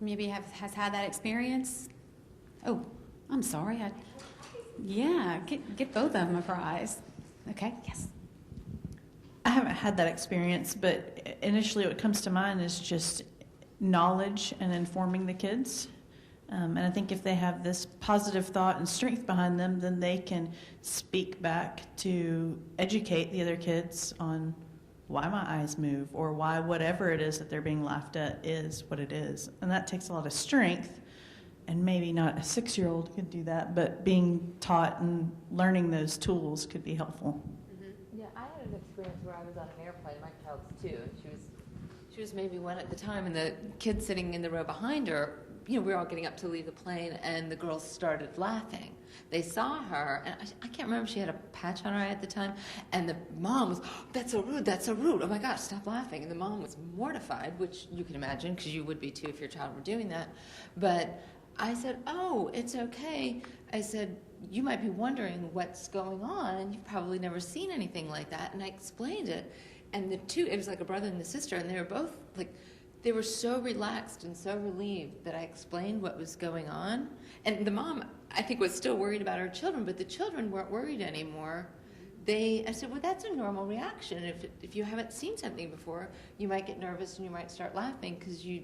maybe has had that experience? Oh, I'm sorry. Yeah, get both of them a prize. Okay, yes. I haven't had that experience, but initially what comes to mind is just knowledge and informing the kids. And I think if they have this positive thought and strength behind them, then they can speak back to educate the other kids on why my eyes move, or why whatever it is that they're being laughed at is what it is. And that takes a lot of strength, and maybe not a 6-year-old could do that, but being taught and learning those tools could be helpful. Yeah, I had an experience where I was on an airplane, my child's 2, and she was maybe 1 at the time, and the kid sitting in the row behind her, you know, we were all getting up to leave the plane, and the girls started laughing. They saw her, and I can't remember if she had a patch on her eye at the time, and the mom was, oh, that's so rude, oh my gosh, stop laughing. And the mom was mortified, which you can imagine, because you would be too if your child were doing that. But I said, oh, it's okay. I said, you might be wondering what's going on, and you've probably never seen anything like that. And I explained it, and it was like a brother and a sister, and they were both like, they were so relaxed and so relieved that I explained what was going on. And the mom, I think, was still worried about her children, but the children weren't worried anymore. I said, well, that's a normal reaction. If you haven't seen something before, you might get nervous and you might start laughing because you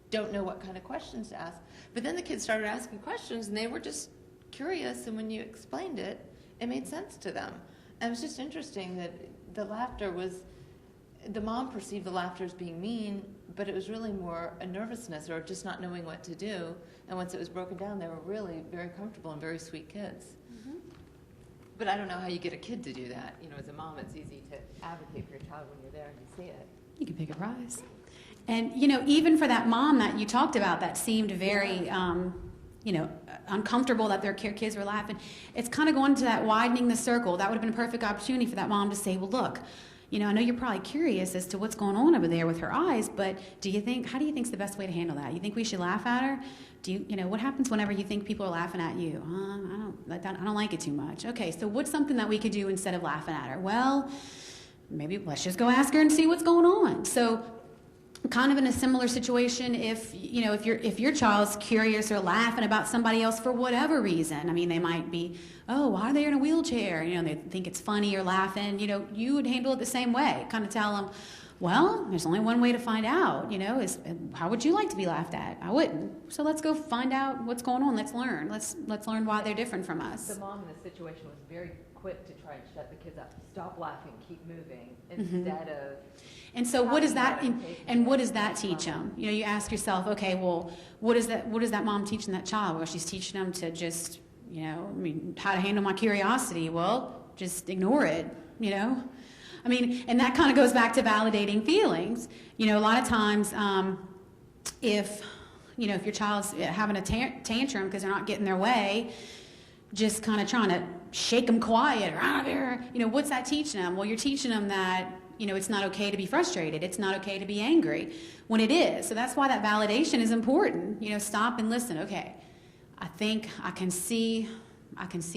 don't know what kind of questions to ask. But then the kids started asking questions, and they were just curious, and when you explained it, it made sense to them. And it was just interesting that the laughter was, the mom perceived the laughter as being mean, but it was really more a nervousness or just not knowing what to do. And once it was broken down, they were really very comfortable and very sweet kids. Mm-hmm. But I don't know how you get a kid to do that. You know, as a mom, it's easy to advocate for your child when you're there and you see it. You can pick a prize. And, you know, even for that mom that you talked about that seemed very, you know, uncomfortable that their kids were laughing, it's kind of going to that widening the circle. That would have been a perfect opportunity for that mom to say, well, look, I know you're probably curious as to what's going on over there with her eyes, but how do you think's the best way to handle that? You think we should laugh at her? What happens whenever you think people are laughing at you? I don't like it too much. Okay, so what's something that we could do instead of laughing at her? Well, maybe let's just go ask her and see what's going on. So kind of in a similar situation, if your child's curious or laughing about somebody else for whatever reason, I mean, they might be, oh, why are they in a wheelchair? They think it's funny or laughing. You would handle it the same way. Kind of tell them, well, there's only one way to find out. Is how would you like to be laughed at? I wouldn't. So let's go find out what's going on. Let's learn. Let's learn why they're different from us. The mom in this situation was very quick to try and shut the kids up. Stop laughing, keep moving, instead of. And so what does that teach them? You ask yourself, okay, well, what is that mom teaching that child? Well, she's teaching them to just, how to handle my curiosity. Well, just ignore it, and that kind of goes back to validating feelings. A lot of times, if your child's having a tantrum because they're not getting their way, just kind of trying to shake them quiet, or, what's that teaching them? Well, you're teaching them that, it's not okay to be frustrated. It's not okay to be angry when it is. So that's why that validation is important. Stop and listen. Okay, I think I can see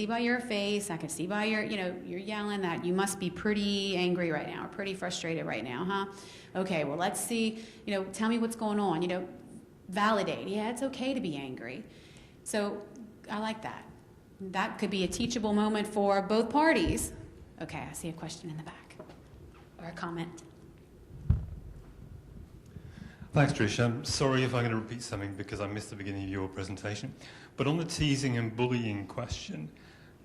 by your face, I can see by your, you're yelling that you must be pretty angry right now, or pretty frustrated right now, huh? Okay, well, let's see, tell me what's going on. Validate. Yeah, it's okay to be angry. So I like that. That could be a teachable moment for both parties. Okay, I see a question in the back. Or a comment. Thanks, Trish. I'm sorry if I'm going to repeat something because I missed the beginning of your presentation. But on the teasing and bullying question,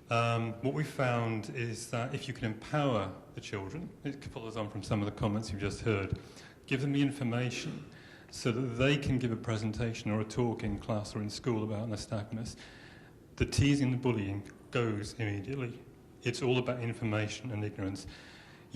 what we found is that if you can empower the children, it follows on from some of the comments you've just heard, give them the information so that they can give a presentation or a talk in class or in school about nystagmus, the teasing and the bullying goes immediately. It's all about information and ignorance.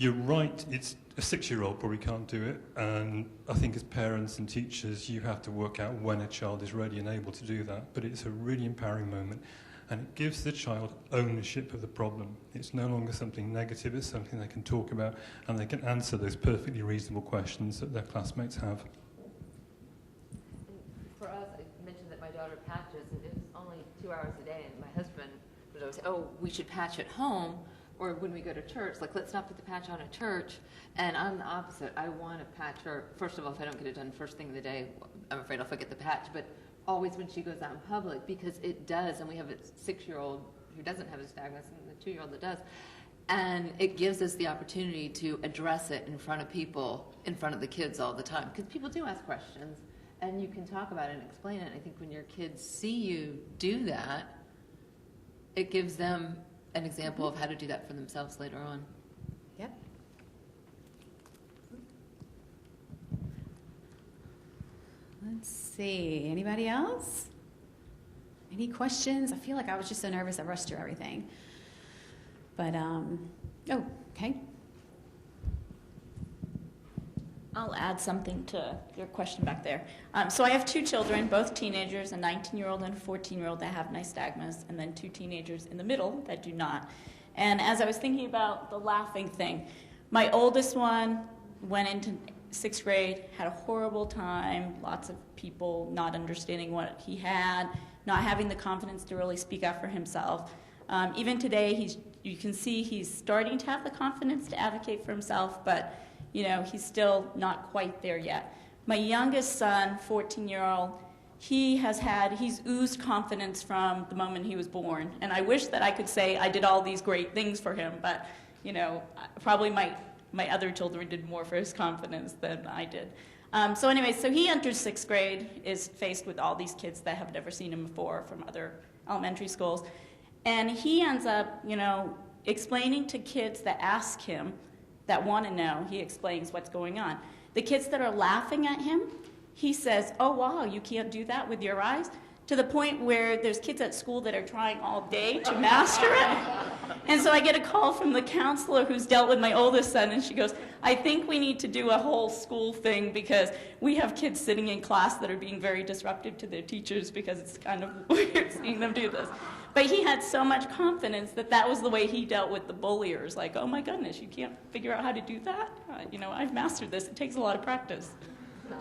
You're right, it's a 6-year-old probably can't do it, and I think as parents and teachers you have to work out when a child is ready and able to do that, but it's a really empowering moment, and it gives the child ownership of the problem. It's no longer something negative, it's something they can talk about, and they can answer those perfectly reasonable questions that their classmates have. For us, I mentioned that my daughter patches, and it was only 2 hours a day, and my husband would always say, oh, we should patch at home, or when we go to church, like, let's not put the patch on at church. And I'm the opposite. I want to patch her. First of all, if I don't get it done first thing of the day, I'm afraid I'll forget the patch. But always when she goes out in public, because it does. And we have a 6-year-old who doesn't have nystagmus and the 2-year-old that does. And it gives us the opportunity to address it in front of people, in front of the kids all the time. Because people do ask questions, and you can talk about it and explain it. And I think when your kids see you do that, it gives them an example of how to do that for themselves later on. Yep. Let's see. Anybody else? Any questions? I feel like I was just so nervous I rushed through everything. But, oh, okay. I'll add something to your question back there. So I have 2 children, both teenagers, a 19-year-old and a 14-year-old that have nystagmus, and then 2 teenagers in the middle that do not. And as I was thinking about the laughing thing, my oldest one went into 6th grade, had a horrible time, lots of people not understanding what he had, not having the confidence to really speak up for himself. Even today, you can see he's starting to have the confidence to advocate for himself, but he's still not quite there yet. My youngest son, 14-year-old, he's oozed confidence from the moment he was born. And I wish that I could say I did all these great things for him, but, probably my other children did more for his confidence than I did. So he enters 6th grade, is faced with all these kids that have never seen him before from other elementary schools. And he ends up, explaining to kids that ask him, that want to know, he explains what's going on. The kids that are laughing at him, he says, oh, wow, you can't do that with your eyes? to the point where there's kids at school that are trying all day to master it. And so I get a call from the counselor who's dealt with my oldest son, and she goes, I think we need to do a whole school thing because we have kids sitting in class that are being very disruptive to their teachers because it's kind of weird seeing them do this. But he had so much confidence that that was the way he dealt with the bulliers. Like, oh my goodness, you can't figure out how to do that? I've mastered this. It takes a lot of practice. There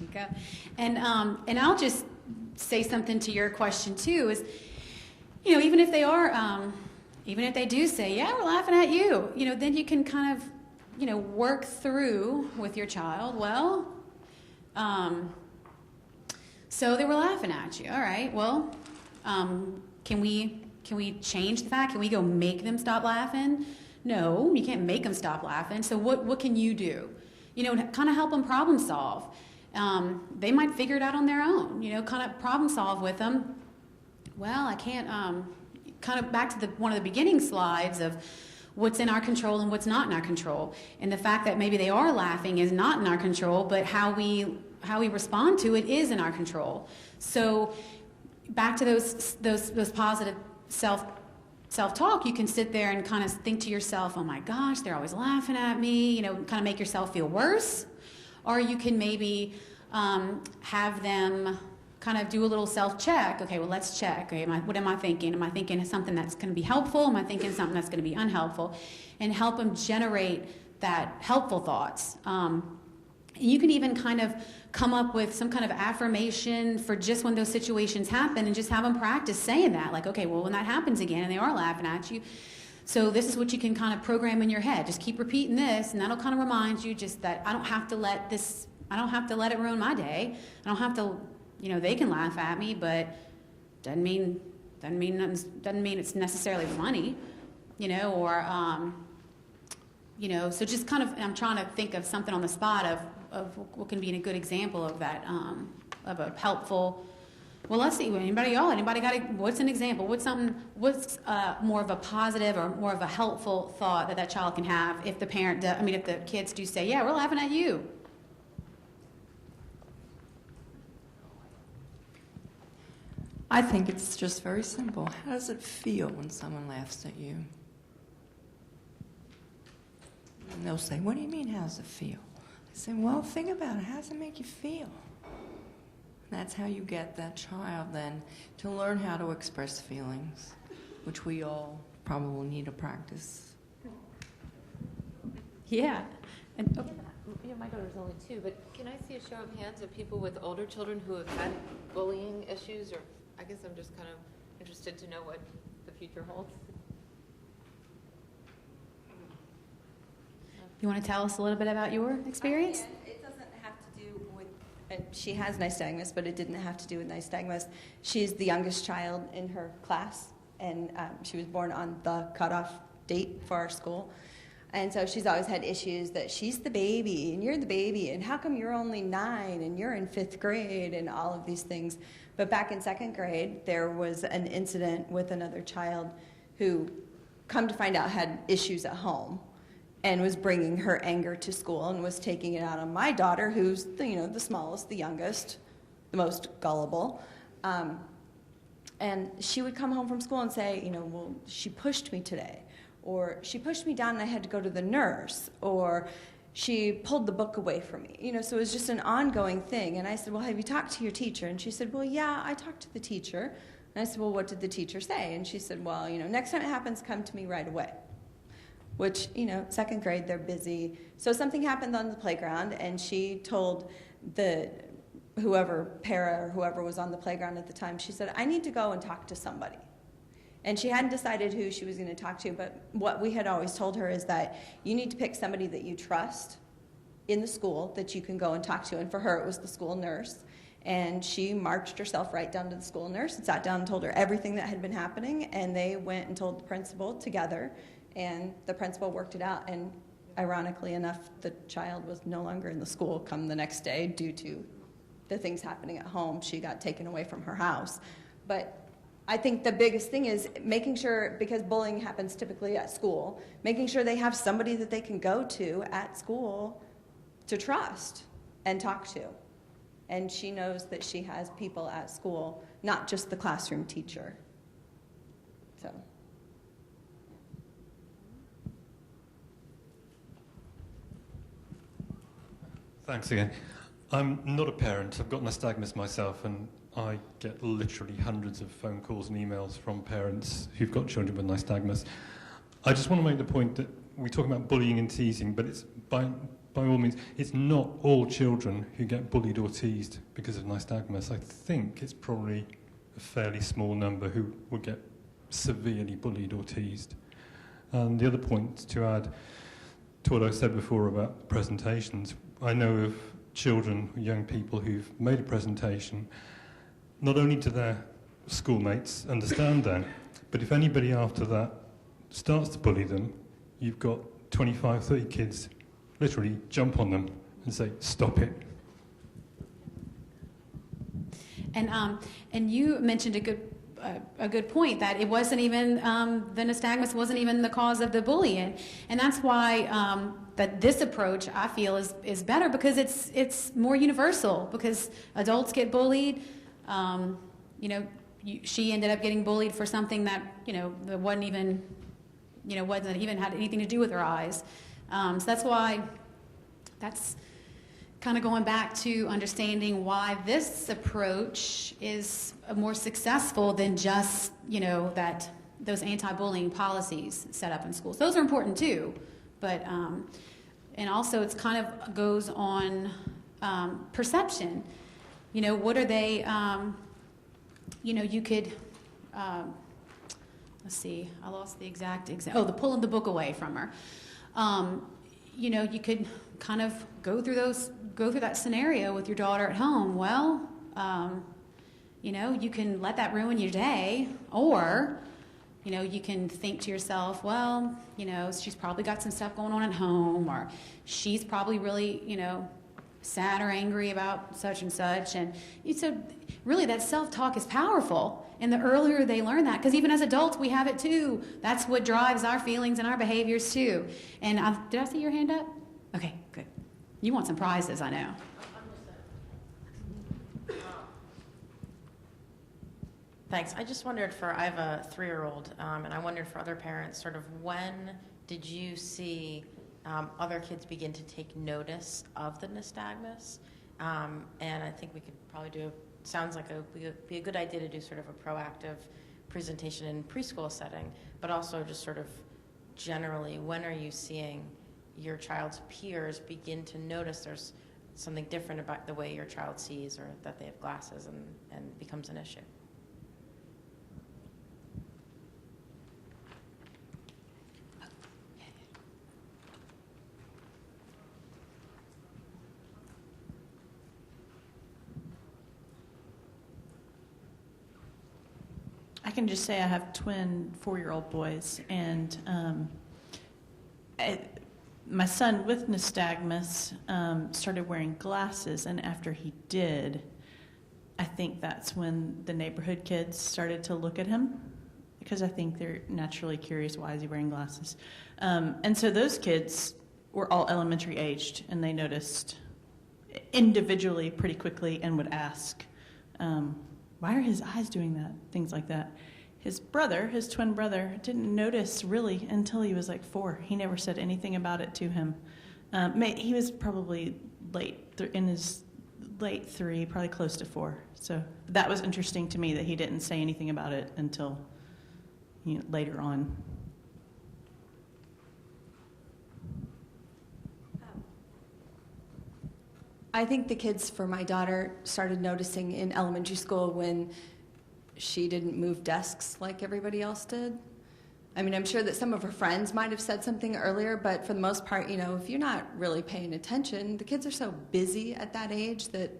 you go. And I'll just say something to your question too. Is even if they are, even if they do say, yeah, we're laughing at you, then you can kind of, work through with your child. Well, so they were laughing at you. All right. Well, can we change the fact? Can we go make them stop laughing? No, you can't make them stop laughing. So what can you do? Kind of help them problem solve. They might figure it out on their own, kind of problem solve with them. Well, I can't, kind of back to one of the beginning slides of what's in our control and what's not in our control. And the fact that maybe they are laughing is not in our control, but how we respond to it is in our control. So back to those positive self-talk, you can sit there and kind of think to yourself, oh my gosh, they're always laughing at me, kind of make yourself feel worse. Or you can maybe have them kind of do a little self-check. Okay, well, let's check. Okay, what am I thinking? Am I thinking something that's going to be helpful? Am I thinking something that's going to be unhelpful? And help them generate that helpful thoughts. You can even kind of come up with some kind of affirmation for just when those situations happen and just have them practice saying that. Like, okay, well, when that happens again and they are laughing at you, so this is what you can kind of program in your head. Just keep repeating this, and that'll kind of remind you just that I don't have to let it ruin my day. I don't have to, they can laugh at me, but doesn't mean it's necessarily funny, or so just kind of, I'm trying to think of something on the spot of what can be a good example of that, of a helpful. Well, let's see. Anybody got what's an example? What's more of a positive or more of a helpful thought that child can have if the if the kids do say, yeah, we're laughing at you. I think it's just very simple. How does it feel when someone laughs at you? And they'll say, what do you mean, how does it feel? I say, well, think about it. How does it make you feel? That's how you get that child then to learn how to express feelings, which we all probably need to practice. Yeah. My daughter's only 2, but can I see a show of hands of people with older children who have had bullying issues? Or I guess I'm just kind of interested to know what the future holds. You want to tell us a little bit about your experience? It doesn't have to do with, she has nystagmus, but it didn't have to do with nystagmus. She's the youngest child in her class, and she was born on the cutoff date for our school. And so she's always had issues that she's the baby, and you're the baby, and how come you're only 9, and you're in 5th grade, and all of these things. But back in 2nd grade, there was an incident with another child who, come to find out, had issues at home, and was bringing her anger to school and was taking it out on my daughter, who's the smallest, the youngest, the most gullible. And she would come home from school and say, well, she pushed me today, or she pushed me down and I had to go to the nurse, or she pulled the book away from me. So it was just an ongoing thing. And I said, well, have you talked to your teacher? And she said, well, yeah, I talked to the teacher. And I said, well, what did the teacher say? And she said, well, next time it happens, come to me right away. Which, 2nd grade, they're busy. So something happened on the playground, and she told para or whoever was on the playground at the time, she said, I need to go and talk to somebody. And she hadn't decided who she was going to talk to, but what we had always told her is that you need to pick somebody that you trust in the school that you can go and talk to. And for her, it was the school nurse. And she marched herself right down to the school nurse and sat down and told her everything that had been happening, and they went and told the principal together. And the principal worked it out, and ironically enough, the child was no longer in the school come the next day due to the things happening at home. She got taken away from her house. But I think the biggest thing is making sure, because bullying happens typically at school, making sure they have somebody that they can go to at school to trust and talk to. And she knows that she has people at school, not just the classroom teacher. So. Thanks again. I'm not a parent. I've got nystagmus myself, and I get literally hundreds of phone calls and emails from parents who've got children with nystagmus. I just want to make the point that we talk about bullying and teasing, but it's by all means, it's not all children who get bullied or teased because of nystagmus. I think it's probably a fairly small number who would get severely bullied or teased. And the other point to add to what I said before about presentations, I know of children, young people who've made a presentation. Not only do their schoolmates understand that, but if anybody after that starts to bully them, you've got 25, 30 kids literally jump on them and say, stop it. And you mentioned a good point that it wasn't even the nystagmus wasn't even the cause of the bullying, and that's why that this approach I feel is better because it's more universal. Because adults get bullied, she ended up getting bullied for something that that wasn't even had anything to do with her eyes. So that's why that's kind of going back to understanding why this approach is more successful than just, that those anti-bullying policies set up in schools. Those are important too, but, and also it's kind of goes on perception. What are they, you could, let's see, I lost the exact example. The pulling the book away from her. You could kind of go through that scenario with your daughter at home. Well, you can let that ruin your day, or, you can think to yourself, well, she's probably got some stuff going on at home, or she's probably really, sad or angry about such and such. And so really that self-talk is powerful. And the earlier they learn that, because even as adults, we have it too. That's what drives our feelings and our behaviors too. And did I see your hand up? Okay, good. You want some prizes, I know. Thanks. I just wondered I have a 3-year-old, and I wondered for other parents, sort of when did you see other kids begin to take notice of the nystagmus? And I think we could probably sounds like would be a good idea to do sort of a proactive presentation in preschool setting, but also just sort of generally, when are you seeing your child's peers begin to notice there's something different about the way your child sees, or that they have glasses and becomes an issue? I can just say I have twin 4-year-old boys, and my son with nystagmus started wearing glasses, and after he did, I think that's when the neighborhood kids started to look at him, because I think they're naturally curious, why is he wearing glasses? And so those kids were all elementary aged, and they noticed individually pretty quickly and would ask, why are his eyes doing that? Things like that. His twin brother, didn't notice really until he was like 4. He never said anything about it to him. He was probably in his late 3, probably close to 4. So that was interesting to me that he didn't say anything about it until later on. I think the kids for my daughter started noticing in elementary school when she didn't move desks like everybody else did. I mean, I'm sure that some of her friends might have said something earlier, but for the most part, if you're not really paying attention, the kids are so busy at that age that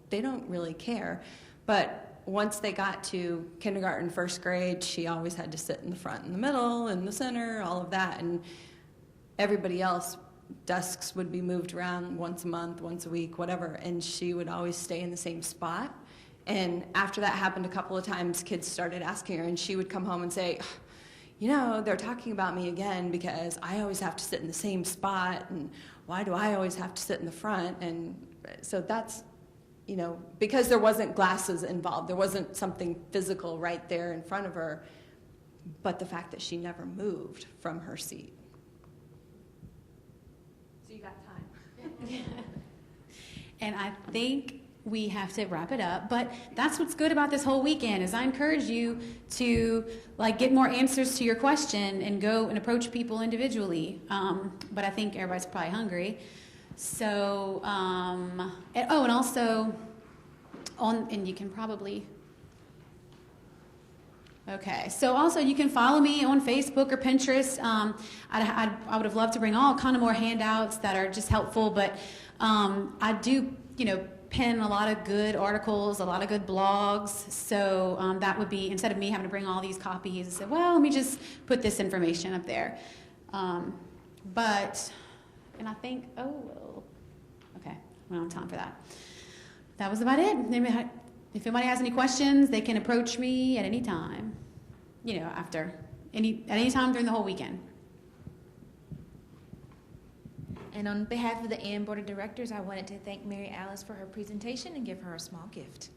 they don't really care. But once they got to kindergarten, 1st grade, she always had to sit in the front, in the middle, in the center, all of that. And everybody else, desks would be moved around once a month, once a week, whatever, and she would always stay in the same spot. And after that happened a couple of times, kids started asking her, and she would come home and say, they're talking about me again because I always have to sit in the same spot, and why do I always have to sit in the front? And so that's you know, because there wasn't glasses involved, there wasn't something physical right there in front of her, but the fact that she never moved from her seat. So you got time. And I think we have to wrap it up, but that's what's good about this whole weekend is I encourage you to like get more answers to your question and go and approach people individually. But I think everybody's probably hungry. So, and also and you can probably, okay. So also you can follow me on Facebook or Pinterest. I would have loved to bring all kind of more handouts that are just helpful, but I do, pen a lot of good articles, a lot of good blogs. So that would be, instead of me having to bring all these copies, say, well, let me just put this information up there. And I think, okay, we don't have time for that. That was about it. If anybody has any questions, they can approach me at any time, at any time during the whole weekend. And on behalf of the AN Board of Directors, I wanted to thank Mary Alice for her presentation and give her a small gift.